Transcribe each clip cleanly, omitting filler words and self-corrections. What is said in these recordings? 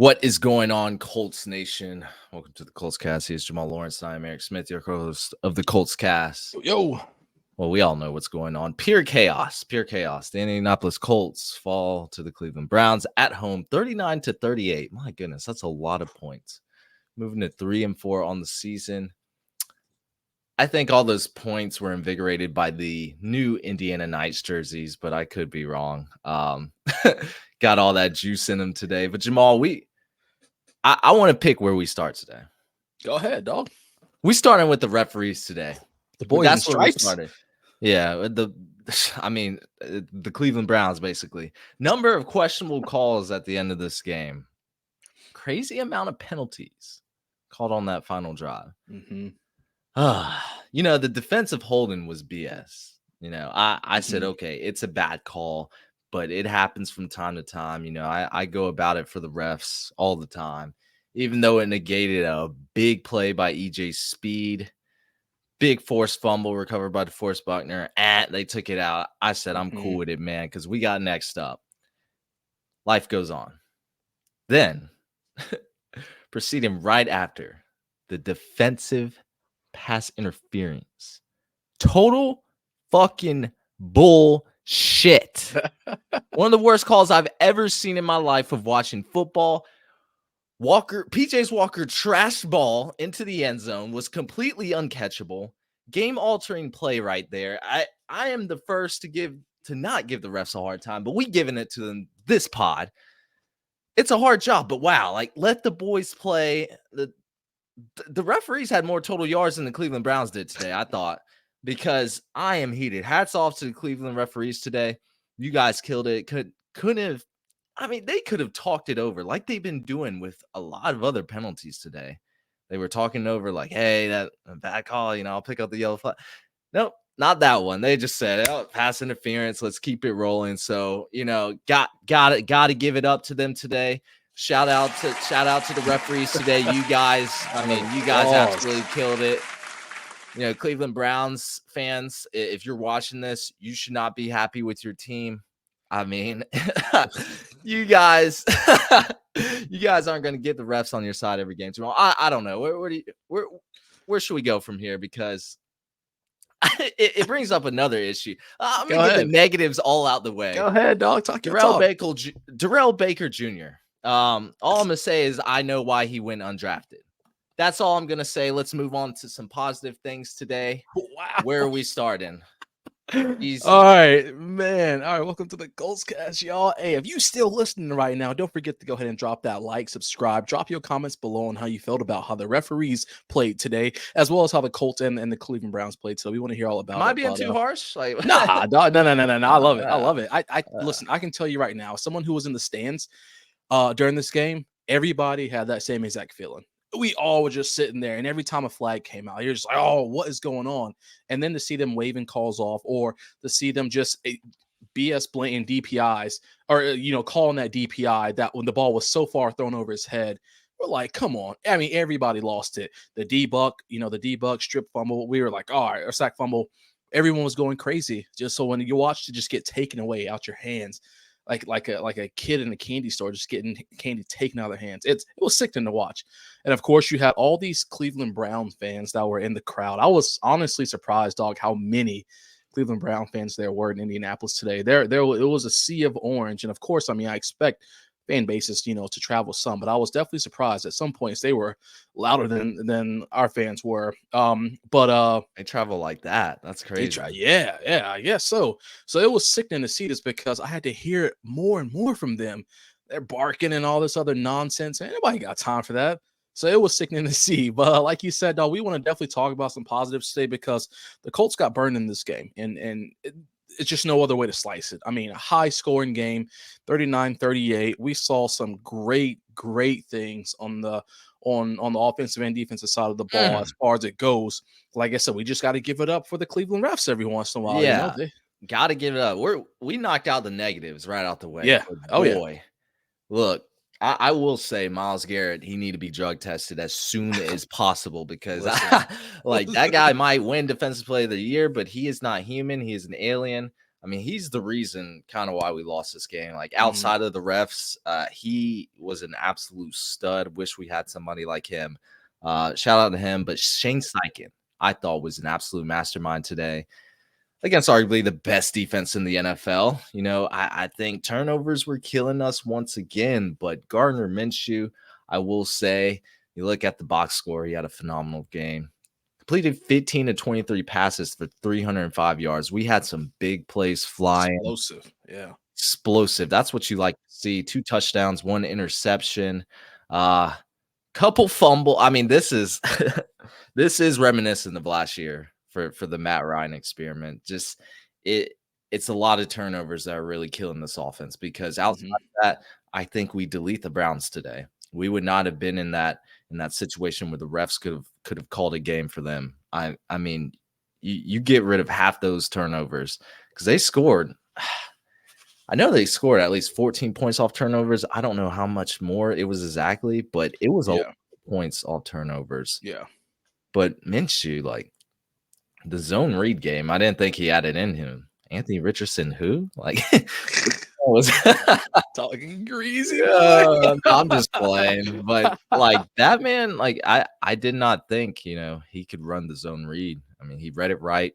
What is going on, Colts Nation? Welcome to the Colts Cast. Here's Jamal Lawrence. I'm Eric Smith, your co-host of the Colts Cast. Yo. Well, we all know what's going on. Pure chaos. The Indianapolis Colts fall to the Cleveland Browns at home, 39-38. My goodness, that's a lot of points. Moving to 3-4 on the season. I think all those points were invigorated by the new Indiana Knights jerseys, but I could be wrong. Got all that juice in them today. But Jamal, I want to pick where we start today. Go ahead, dog. We started with the referees today. The boys in stripes. Started. Yeah, the Cleveland Browns, basically. Number of questionable calls at the end of this game. Crazy amount of penalties called on that final drive. Mm-hmm. The defensive holding was BS. I said, okay, it's a bad call, but it happens from time to time. I go about it for the refs all the time, even though it negated a big play by EJ Speed, big forced fumble recovered by DeForest Buckner. They took it out. I said, I'm cool with it, man, because we got next up. Life goes on. Then, proceeding right after the defensive pass interference. Total fucking bullshit. One of the worst calls I've ever seen in my life of watching football. PJ Walker trashed ball into the end zone, was completely uncatchable. Game-altering play right there. I am the first to not give the refs a hard time, but we giving it to them this pod. It's a hard job, but wow, let the boys play. The referees had more total yards than the Cleveland Browns did today, I thought, because I am heated. Hats off to the Cleveland referees today. You guys killed it. They could have talked it over like they've been doing with a lot of other penalties today. They were talking over like, hey, that bad call, I'll pick up the yellow flag. Nope, not that one. They just said, pass interference. Let's keep it rolling. So, got to give it up to them today. Shout out to the referees today. You guys absolutely killed it. Cleveland Browns fans, if you're watching this, you should not be happy with your team. You guys aren't going to get the refs on your side every game tomorrow. I don't know. Where should we go from here? Because it brings up another issue. I'm going to get the negatives all out the way. Go ahead, dog. Darrell Baker Jr. All I'm going to say is I know why he went undrafted. That's all I'm going to say. Let's move on to some positive things today. Wow. Where are we starting? Easy. All right, man. All right, welcome to the Colts Cast, y'all. Hey, if you still listening right now, don't forget to go ahead and drop that like, subscribe, drop your comments below on how you felt about how the referees played today, as well as how the Colts and the Cleveland Browns played. So we want to hear all about it. Am I being too harsh? Nah, no. I love it. I love it. Listen, I can tell you right now, someone who was in the stands during this game, everybody had that same exact feeling. We all were just sitting there, and every time a flag came out, you're just like, oh, what is going on? And then to see them waving calls off, or to see them just BS blatant DPIs, or, calling that DPI that when the ball was so far thrown over his head, we're like, come on. Everybody lost it. The D-Buck strip fumble, we were like, all right, or sack fumble. Everyone was going crazy. Just so when you watched it just get taken away out your hands, like a kid in a candy store just getting candy taken out of their hands. It was sickening to watch. And of course, you had all these Cleveland Brown fans that were in the crowd. I was honestly surprised, dog, how many Cleveland Brown fans there were in Indianapolis today. It was a sea of orange. And of course, I expect fan bases, to travel some, but I was definitely surprised at some points they were louder than our fans were. But they travel like that. That's crazy. Yeah, I guess so. So it was sickening to see this because I had to hear it more and more from them. They're barking and all this other nonsense. And nobody got time for that. So it was sickening to see. But like you said, dog, we want to definitely talk about some positives today because the Colts got burned in this game. And it's just no other way to slice it. A high-scoring game, 39-38. We saw some great things on the offensive and defensive side of the ball as far as it goes. Like I said, we just got to give it up for the Cleveland refs every once in a while. Yeah, got to give it up. We knocked out the negatives right out the way. Yeah. Yeah. Look, I will say Myles Garrett, he need to be drug tested as soon as possible because that guy might win Defensive Player of the Year, but he is not human. He is an alien. I mean, he's the reason kind of why we lost this game. Like Mhm. outside of the refs, he was an absolute stud. Wish we had somebody like him. Shout out to him. But Shane Steichen, I thought was an absolute mastermind today against arguably the best defense in the NFL. You know, I think turnovers were killing us once again, but Gardner Minshew, I will say, you look at the box score, he had a phenomenal game. Completed 15 to 23 passes for 305 yards. We had some big plays flying. Explosive. Yeah. Explosive. That's what you like to see. 2 touchdowns, 1 interception. Couple fumble. I mean, this is this is reminiscent of last year for the Matt Ryan experiment. Just it's a lot of turnovers that are really killing this offense because outside of that, I think we delete the Browns today. We would not have been in that situation where the refs could have called a game for them. I mean, you get rid of half those turnovers because they scored. I know they scored at least 14 points off turnovers. I don't know how much more it was exactly, but it was a lot of points off turnovers. Yeah. But Minshew, like the zone read game, I didn't think he had it in him. Anthony Richardson, who? Like was talking greasy. No, I'm just playing. But like that man, like I did not think, you know, he could run the zone read. I mean, he read it right.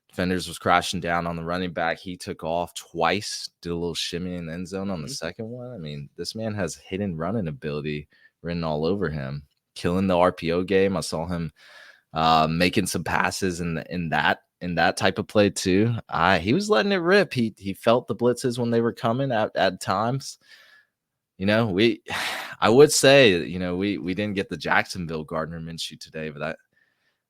Defenders was crashing down on the running back. He took off twice, did a little shimmy in the end zone on the second one. I mean, this man has hidden running ability written all over him. Killing the RPO game. I saw him making some passes in that type of play too. He was letting it rip. He felt the blitzes when they were coming at times. You know, I would say, you know, we didn't get the Jacksonville Gardner Minshew today, but I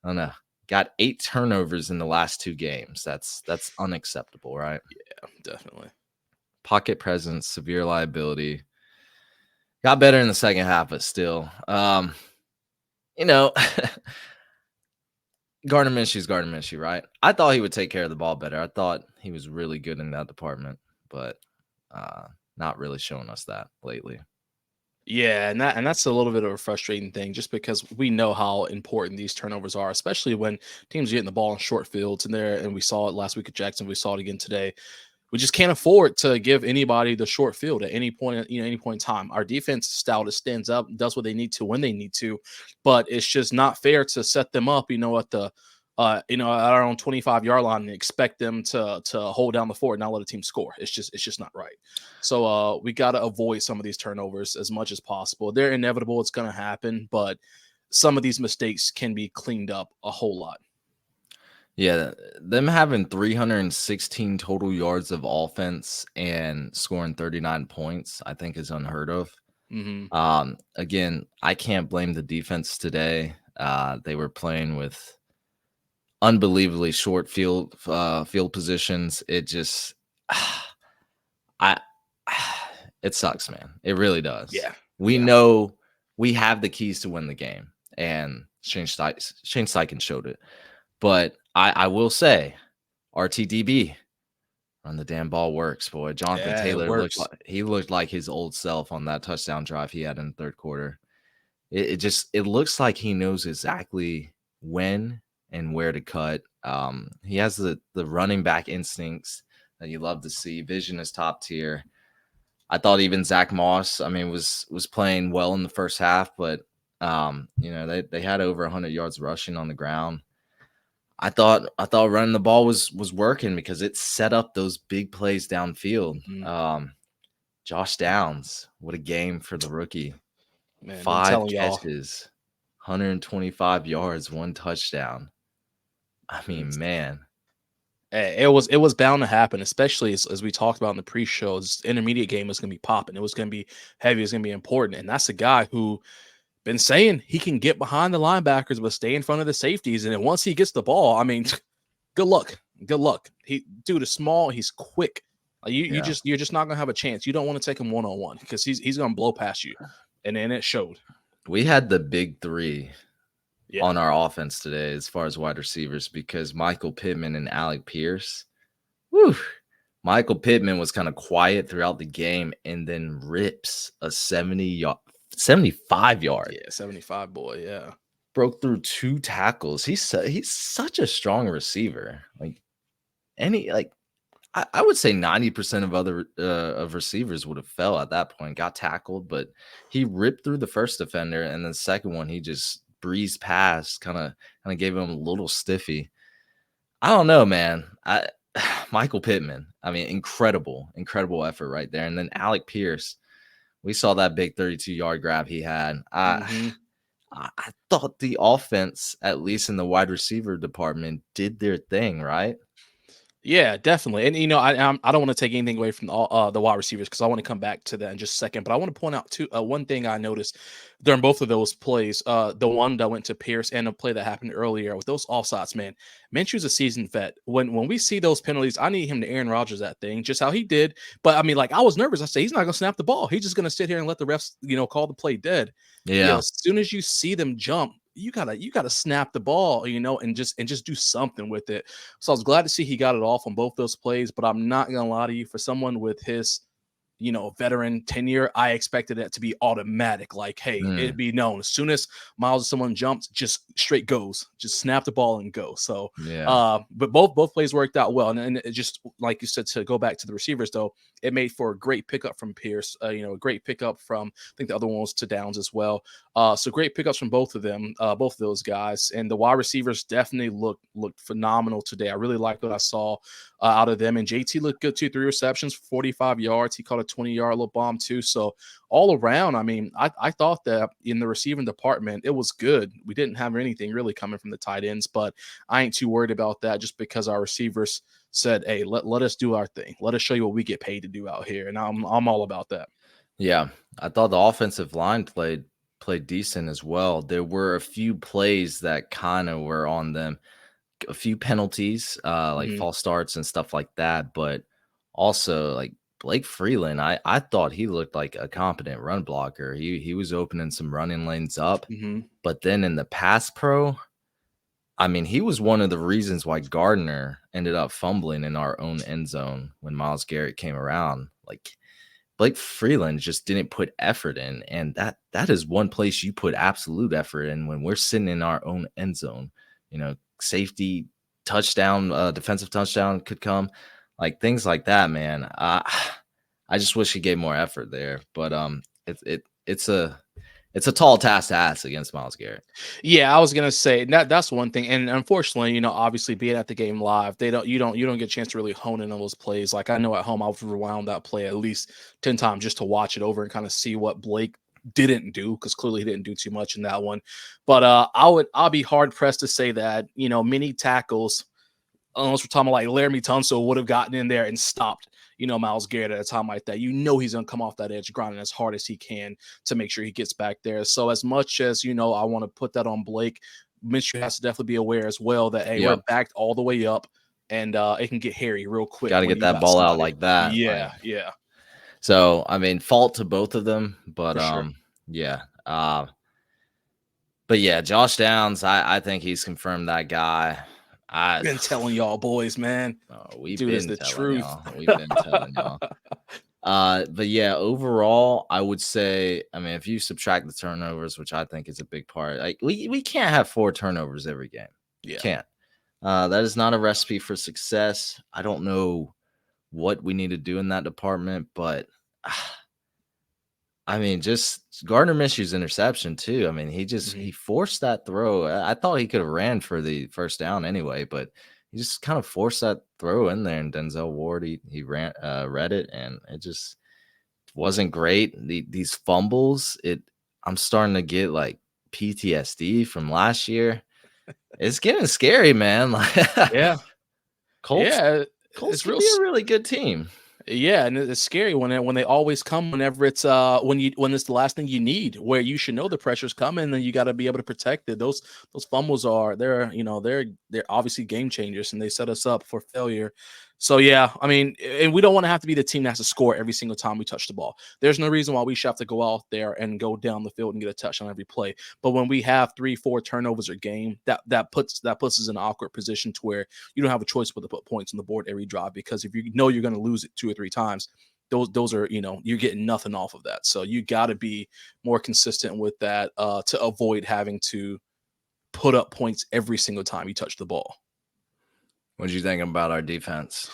don't know. Got 8 turnovers in the last 2 games. That's unacceptable, right? Yeah, definitely. Pocket presence, severe liability. Got better in the second half, but still, you know, Gardner Minshew's Gardner Minshew, right? I thought he would take care of the ball better. I thought he was really good in that department, but not really showing us that lately. Yeah, and that's a little bit of a frustrating thing, just because we know how important these turnovers are, especially when teams are getting the ball in short fields. And we saw it last week at Jackson. We saw it again today. We just can't afford to give anybody the short field at any point, any point in time. Our defense is stout, it stands up, does what they need to when they need to, but it's just not fair to set them up, at the at our own 25-yard line and expect them to hold down the fort and not let a team score. It's just not right. So we got to avoid some of these turnovers as much as possible. They're inevitable, it's going to happen, but some of these mistakes can be cleaned up a whole lot. Yeah, them having 316 total yards of offense and scoring 39 points, I think is unheard of. Again, I can't blame the defense today. They were playing with unbelievably short field positions. It just, it sucks, man. It really does. Yeah, we know we have the keys to win the game, and Shane Steichen showed it. But I will say, RTDB, run the damn ball works, boy. Jonathan Taylor looked like his old self on that touchdown drive he had in the third quarter. It looks like he knows exactly when and where to cut. He has the running back instincts that you love to see. Vision is top tier. I thought even Zach Moss, I mean, was playing well in the first half, but they had over 100 yards rushing on the ground. I thought running the ball was working because it set up those big plays downfield. Josh Downs, what a game for the rookie. Man, 5 catches, 125 yards, 1 touchdown. I mean, man. It was bound to happen, especially as we talked about in the pre-show. This intermediate game was going to be popping. It was going to be heavy. It was going to be important. And that's a guy who been saying he can get behind the linebackers but stay in front of the safeties. And then once he gets the ball, I mean, good luck. Dude is small. He's quick. You're just not gonna have a chance. You don't want to take him one-on-one because he's gonna blow past you. And then it showed. We had the big 3 on our offense today as far as wide receivers because Michael Pittman and Alec Pierce. Whew. Michael Pittman was kind of quiet throughout the game and then rips a 75 yard. Yeah, 75 boy. Yeah. Broke through 2 tackles. He's such a strong receiver. I would say 90% of other of receivers would have fell at that point, got tackled, but he ripped through the first defender, and the second one he just breezed past, kind of gave him a little stiffy. I don't know, man. Michael Pittman, I mean, incredible effort right there. And then Alec Pierce, we saw that big 32-yard grab he had. Mhm. I thought the offense, at least in the wide receiver department, did their thing, right? Yeah, definitely. And I don't want to take anything away from the wide receivers because I want to come back to that in just a second. But I want to point out too one thing I noticed during both of those plays. The one that went to Pierce and a play that happened earlier with those offsides. Man, Minshew's a seasoned vet. When we see those penalties, I need him to Aaron Rodgers that thing, just how he did. But I mean, like I was nervous. I say he's not going to snap the ball. He's just going to sit here and let the refs, call the play dead. Yeah, Yeah. as soon as you see them jump, you gotta snap the ball, and just do something with it. So I was glad to see he got it off on both those plays, but I'm not gonna lie to you, for someone with his veteran tenure, I expected it to be automatic. Like, hey, it'd Mm, be known as soon as Miles or someone jumps, just straight goes, just snap the ball and go. So, yeah. but both plays worked out well, and it just like you said, to go back to the receivers though, it made for a great pickup from Pierce. A great pickup from, I think the other one was to Downs as well. So great pickups from both of them, both of those guys, and the wide receivers definitely looked phenomenal today. I really liked what I saw out of them. And JT looked good too. 3 receptions, 45 yards. He caught a 20-yard little bomb too. So all around, I mean, I thought that in the receiving department, it was good. We didn't have anything really coming from the tight ends, but I ain't too worried about that just because our receivers said, hey, let us do our thing. Let us show you what we get paid to do out here. And I'm all about that. Yeah. I thought the offensive line played decent as well. There were a few plays that kind of were on them, a few penalties, like Mhm. false starts and stuff like that, but also like Blake Freeland, I thought he looked like a competent run blocker. He was opening some running lanes up, Mhm. but then in the pass pro, I mean, he was one of the reasons why Gardner ended up fumbling in our own end zone when Myles Garrett came around. Like Blake Freeland just didn't put effort in, and that is one place you put absolute effort in when we're sitting in our own end zone. Safety touchdown, defensive touchdown could come, like things like that, man. I just wish he gave more effort there, but it's a tall task to ask against Myles Garrett. Yeah, I was gonna say that's one thing, and unfortunately, obviously being at the game live, they don't you don't get a chance to really hone in on those plays. Like I know at home, I've rewound that play at least 10 times just to watch it over and kind of see what Blake didn't do, because clearly he didn't do too much in that one. But I'll be hard pressed to say that many tackles, unless we're talking about like Laramie Tunsil, would have gotten in there and stopped, Myles Garrett at a time like that. He's gonna come off that edge grinding as hard as he can to make sure he gets back there. So as much as I want to put that on Blake, Minshew has to definitely be aware as well that hey, we're Yep, backed all the way up, and it can get hairy real quick got to when get you that got ball out somebody. like that. Yeah, Like yeah, so, I mean, fault to both of them, but for sure. yeah. But yeah, Josh Downs, I think he's confirmed that guy. I Been telling y'all boys, man, we've dude is been the telling truth. y'all. We've been telling y'all. But yeah, overall, I would say, I mean, if you subtract the turnovers, which I think is a big part, like we can't have 4 turnovers every game. Yeah. Can't. That is not a recipe for success. I don't know what we need to do in that department, but I mean, just Gardner Minshew's interception too. I mean, Mhm. he forced that throw. I thought he could have ran for the first down anyway, but he just kind of forced that throw in there. And Denzel Ward, he read it, and it just wasn't great. These fumbles, I'm starting to get like PTSD from last year. It's getting scary, man. Like Yeah, Colts, yeah, Colts it's could real. be a really good team. Yeah, and it's scary when they always come whenever it's when it's the last thing you need, where you should know the pressure's coming, and you got to be able to protect it. Those fumbles they're obviously game changers, and they set us up for failure. So yeah, I mean, and we don't want to have to be the team that has to score every single time we touch the ball. There's no reason why we should have to go out there and go down the field and get a touch on every play. But when we have 3, 4 turnovers a game, that puts us in an awkward position to where you don't have a choice but to put points on the board every drive, because if you know you're going to lose it 2 or 3 times, those are you're getting nothing off of that. So you got to be more consistent with that to avoid having to put up points every single time you touch the ball. What do you think about our defense?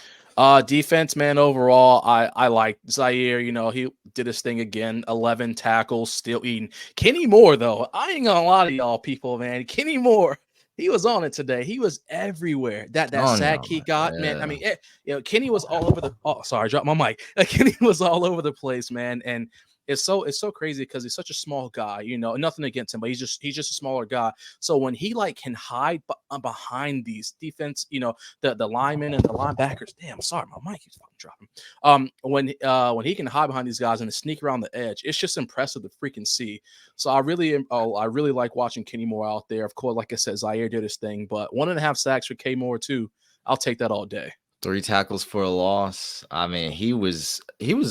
Defense, man, overall, I like Zaire. You know, he did his thing again. 11 tackles, still eating. Kenny Moore, though, I ain't gonna lie to y'all, people, man. Kenny Moore, he was on it today. He was everywhere. That Telling sack y'all, he got, man. I yeah. mean, Kenny was all over the. Oh, sorry, I dropped my mic. Kenny was all over the place, man, and. It's so crazy because he's such a small guy, you know. Nothing against him, but he's just a smaller guy. So when he like can hide behind these defense, you know, the linemen and the linebackers. Damn, sorry, my mic keeps fucking dropping. When he can hide behind these guys and sneak around the edge, it's just impressive to freaking see. So I really like watching Kenny Moore out there. Of course, like I said, Zaire did his thing, but 1.5 sacks for K Moore too. I'll take that all day. 3 tackles for a loss. I mean, he was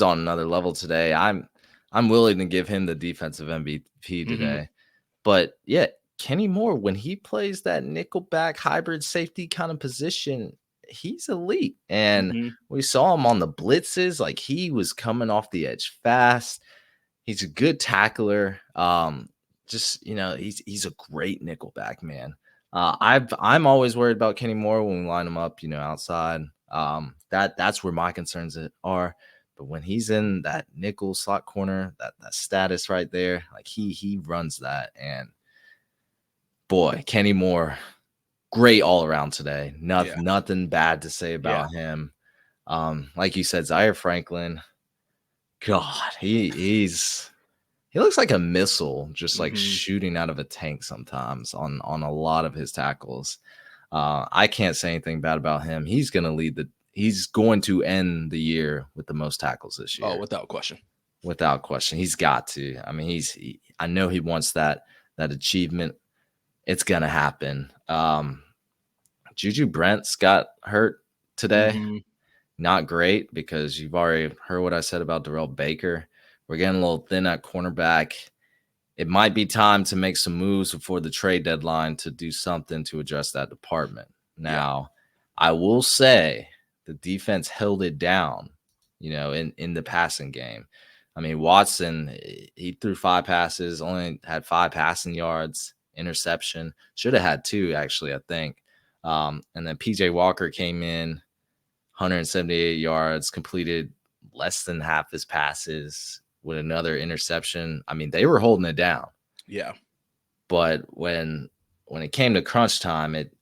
on another level today. I'm willing to give him the defensive MVP Mm-hmm. today. But yeah, Kenny Moore, when he plays that nickelback hybrid safety kind of position, he's elite. And Mm-hmm. we saw him on the blitzes, like he was coming off the edge fast. He's a good tackler. Just he's a great nickelback, man. I'm always worried about Kenny Moore when we line him up, outside. That's where my concerns are. But when he's in that nickel slot corner, that status right there, like he runs that. And boy, Kenny Moore, great all around today. Yeah. Nothing bad to say about him. Like you said, Zaire Franklin, God, he looks like a missile, just like Mm-hmm. shooting out of a tank sometimes on a lot of his tackles. I can't say anything bad about him. He's going to end the year with the most tackles this Oh, year. without question. Without question. He's got to. I mean, I know he wants that achievement. It's going to happen. Juju Brents got hurt today. Mm-hmm. Not great because you've already heard what I said about Darrell Baker. We're getting a little thin at cornerback. It might be time to make some moves before the trade deadline to do something to address that department. Now, I will say the defense held it down, in the passing game. I mean, Watson, he threw 5 passes, only had 5 passing yards, interception. Should have had 2, actually, I think. And then PJ Walker came in, 178 yards, completed less than half his passes with another interception. I mean, they were holding it down. Yeah. But when it came to crunch time, it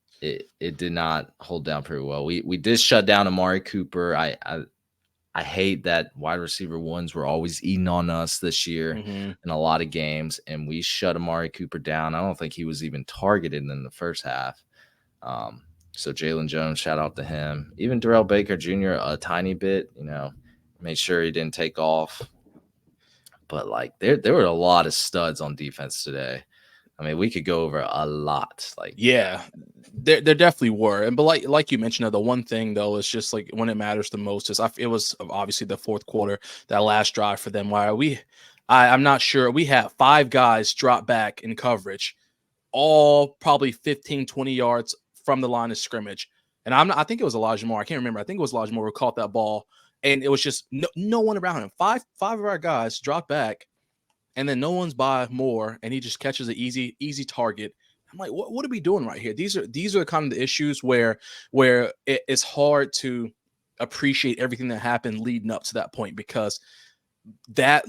did not hold down pretty well. We did shut down Amari Cooper. I hate that wide receiver ones were always eating on us this year in a lot of games, and we shut Amari Cooper down. I don't think he was even targeted in the first half. So Jalen Jones, shout out to him. Even Darrell Baker Jr. a tiny bit, made sure he didn't take off. But like there were a lot of studs on defense today. I mean, we could go over a lot. Like, yeah, there definitely were. And but like you mentioned, the one thing though is just like when it matters the most is it was obviously the fourth quarter, that last drive for them. Why I'm not sure. We had 5 guys drop back in coverage, all probably 15, 20 yards from the line of scrimmage. And I think it was Elijah Moore. I can't remember. I think it was Elijah Moore who caught that ball. And it was just no one around him. Five of our guys dropped back, and then no one's by Moore, and he just catches an easy target. I'm like, what are we doing right here? These are kind of the issues where it's hard to appreciate everything that happened leading up to that point, because that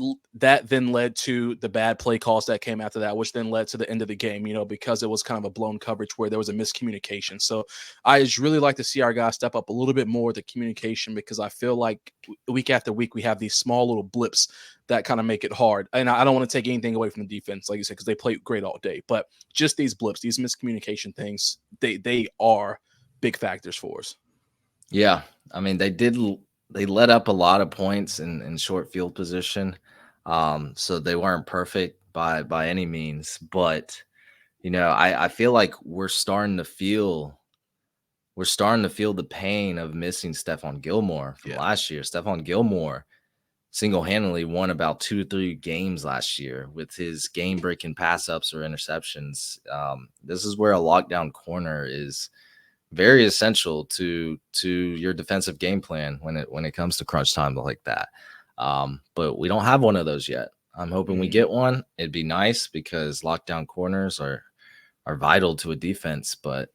then led to the bad play calls that came after that, which then led to the end of the game, because it was kind of a blown coverage where there was a miscommunication. So I just really like to see our guys step up a little bit more, the communication, because I feel like week after week we have these small little blips that kind of make it hard. And I don't want to take anything away from the defense, like you said, because they played great all day, but just these blips, these miscommunication things, they are big factors for us. yeah, I mean, they let up a lot of points in short field position. So they weren't perfect by any means, but I feel like we're starting to feel the pain of missing Stephon Gilmore from last year. Stephon Gilmore single-handedly won about 2-3 games last year with his game-breaking pass-ups or interceptions. This is where a lockdown corner is very essential to your defensive game plan when it comes to crunch time like that. But we don't have one of those yet. I'm hoping we get one. It'd be nice because lockdown corners are vital to a defense. But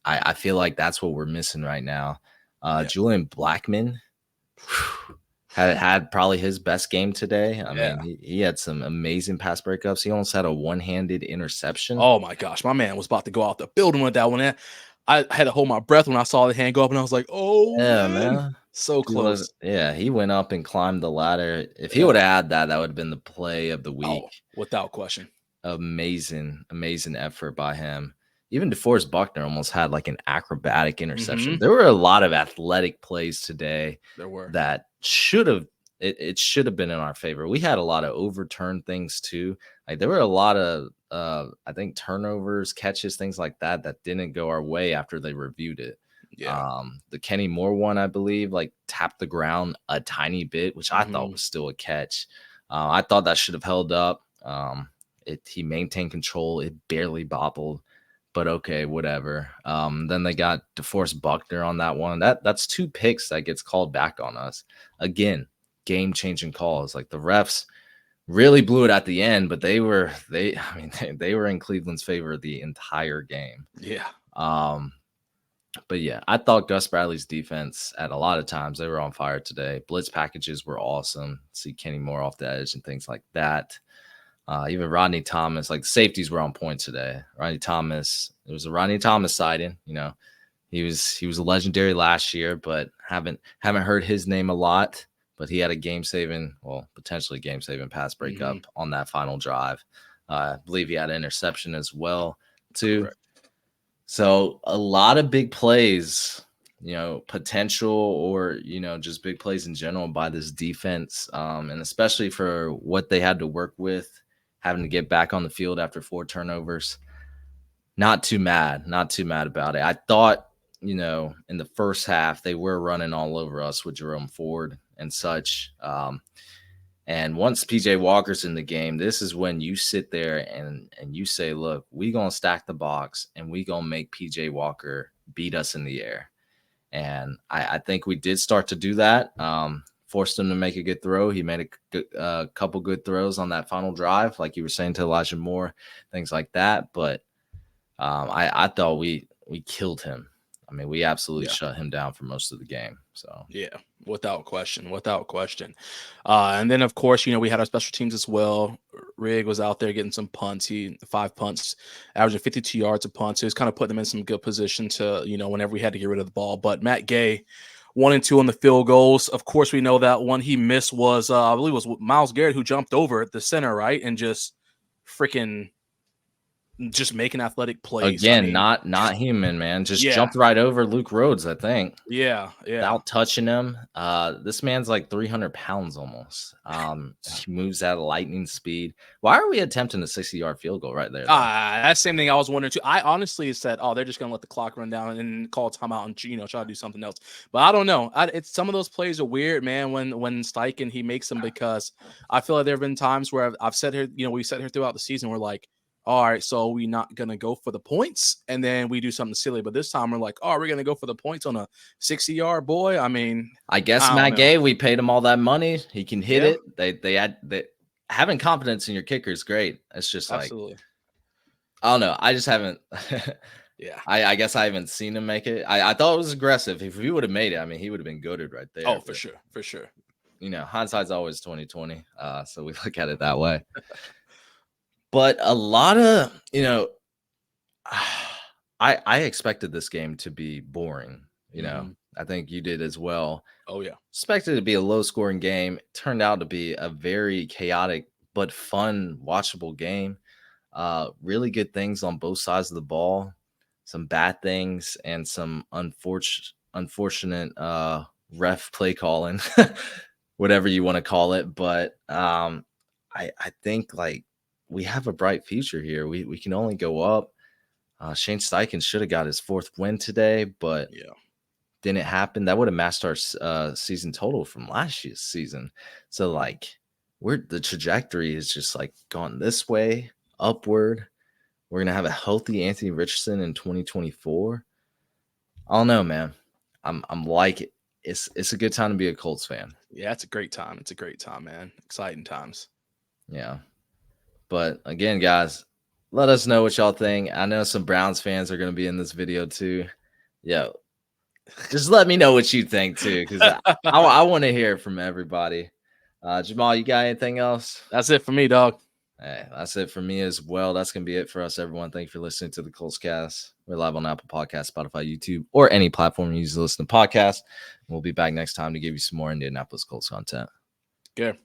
I feel like that's what we're missing right now. Yeah. Julian Blackmon had probably his best game today. I Yeah. mean, he had some amazing pass breakups. He almost had a one-handed interception. Oh my gosh, my man was about to go out the building with that one. I had to hold my breath when I saw the hand go up, and I was like, "Oh Yeah, man, man. so close." He went up and climbed the ladder. If he Yeah. would have had that, that would have been the play of the week. Oh, without question. Amazing effort by him. Even DeForest Buckner almost had like an acrobatic interception. Mhm. There were a lot of athletic plays today There were. that should have it should have been in our favor. We had a lot of overturned things too. Like there were a lot of I think turnovers, catches, things like that didn't go our way after they reviewed it. Yeah. The Kenny Moore one, I believe, like tapped the ground a tiny bit, which I thought Mhm. was still a catch. I thought that should have held up. He maintained control. It barely bobbled, but okay, whatever. Then they got DeForest Buckner on that one. That's 2 picks that gets called back on us. Again, game-changing calls. Like the refs really blew it at the end, but they were in Cleveland's favor the entire game. Yeah. But yeah, I thought Gus Bradley's defense at a lot of times they were on fire today. Blitz packages were awesome. See Kenny Moore off the edge and things like that. Even Rodney Thomas, like the safeties were on point today. Rodney Thomas, it was a Rodney Thomas sighting. You know, he was a legendary last year, but haven't heard his name a lot. But he had a potentially game saving pass breakup on that final drive. I believe he had an interception as well too. Correct. So a lot of big plays, potential or, just big plays in general by this defense. And especially for what they had to work with, having to get back on the field after 4 turnovers. Not too mad about it. I thought, in the first half, they were running all over us with Jerome Ford and such. And once PJ Walker's in the game, this is when you sit there and you say, look, we going to stack the box and we going to make PJ Walker beat us in the air. And I think we did start to do that. Forced him to make a good throw. He made a couple good throws on that final drive, like you were saying to Elijah Moore, things like that. But I thought we killed him. I mean, we absolutely shut him down for most of the game. So yeah, without question. And then of course, we had our special teams as well. Rigg was out there getting some punts. He 5 punts, averaging 52 yards a punt. So he was kind of putting them in some good position to, whenever we had to get rid of the ball. But Matt Gay, 1 and 2 on the field goals. Of course, we know that one he missed was, I believe it was Myles Garrett who jumped over at the center, right? And just making athletic plays. Again, not human, man. Just jumped right over Luke Rhodes, I think. Yeah. Without touching him. This man's like 300 pounds almost. He moves at a lightning speed. Why are we attempting a 60-yard field goal right there? That same thing I was wondering too. I honestly said, "Oh, they're just gonna let the clock run down and call timeout and try to do something else." But I don't know. It's some of those plays are weird, man. When Steichen he makes them, because I feel like there have been times where I've said here, we said here throughout the season, we're like, all right, so we're not going to go for the points, and then we do something silly. But this time we're like, oh, we're going to go for the points on a 60-yard boy. I mean, I guess Matt Gay, we paid him all that money. He can hit it. They having confidence in your kicker is great. It's just absolutely. I don't know. I just haven't. Yeah. I guess I haven't seen him make it. I thought it was aggressive. If he would have made it, I mean, he would have been goated right there. Oh, for sure. Hindsight's always 2020. So we look at it that way. But a lot of, I expected this game to be boring. I think you did as well. Oh, yeah. Expected it to be a low-scoring game. It turned out to be a very chaotic but fun, watchable game. Really good things on both sides of the ball. Some bad things and some unfortunate ref play calling, whatever you want to call it. But I think we have a bright future here. We can only go up. Shane Steichen should have got his 4th win today, but didn't happen. That would have matched our season total from last year's season. So the trajectory is just gone this way, upward. We're gonna have a healthy Anthony Richardson in 2024. I don't know, man. I'm it's a good time to be a Colts fan. Yeah, it's a great time. It's a great time, man. Exciting times. Yeah. But again, guys, let us know what y'all think. I know some Browns fans are going to be in this video too. Yeah. Just let me know what you think too, because I want to hear from everybody. Jamal, you got anything else? That's it for me, dog. Hey, that's it for me as well. That's going to be it for us, everyone. Thank you for listening to the Colts Cast. We're live on Apple Podcasts, Spotify, YouTube, or any platform you use to listen to podcasts. We'll be back next time to give you some more Indianapolis Colts content. Good.